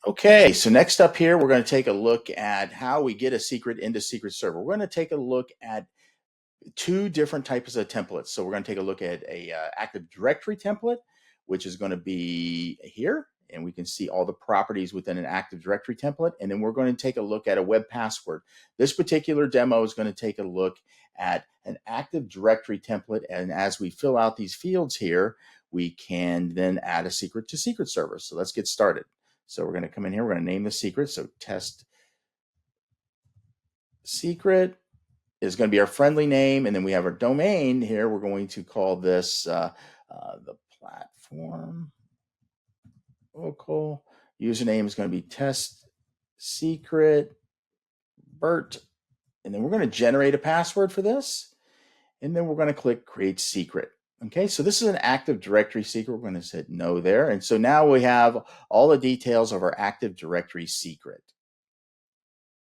Okay, so next up here, we're going to take a look at how we get a secret into Secret Server. We're going to take a look at two different types of templates. So we're going to take a look at a Active Directory template, which is going to be here, and we can see all the properties within an Active Directory template. And then we're going to take a look at a web password. This particular demo is going to take a look at an Active Directory template, and as we fill out these fields here, we can then add a secret to Secret Server. So let's get started. So we're going to come in here, we're going to name the secret. So test secret is going to be our friendly name, and then we have our domain here. We're going to call this the platform local. Username is going to be test secret Bert, and then we're going to generate a password for this, and then we're going to click create secret. Okay, so this is an Active Directory secret. We're going to hit no there, and so now we have all the details of our Active Directory secret.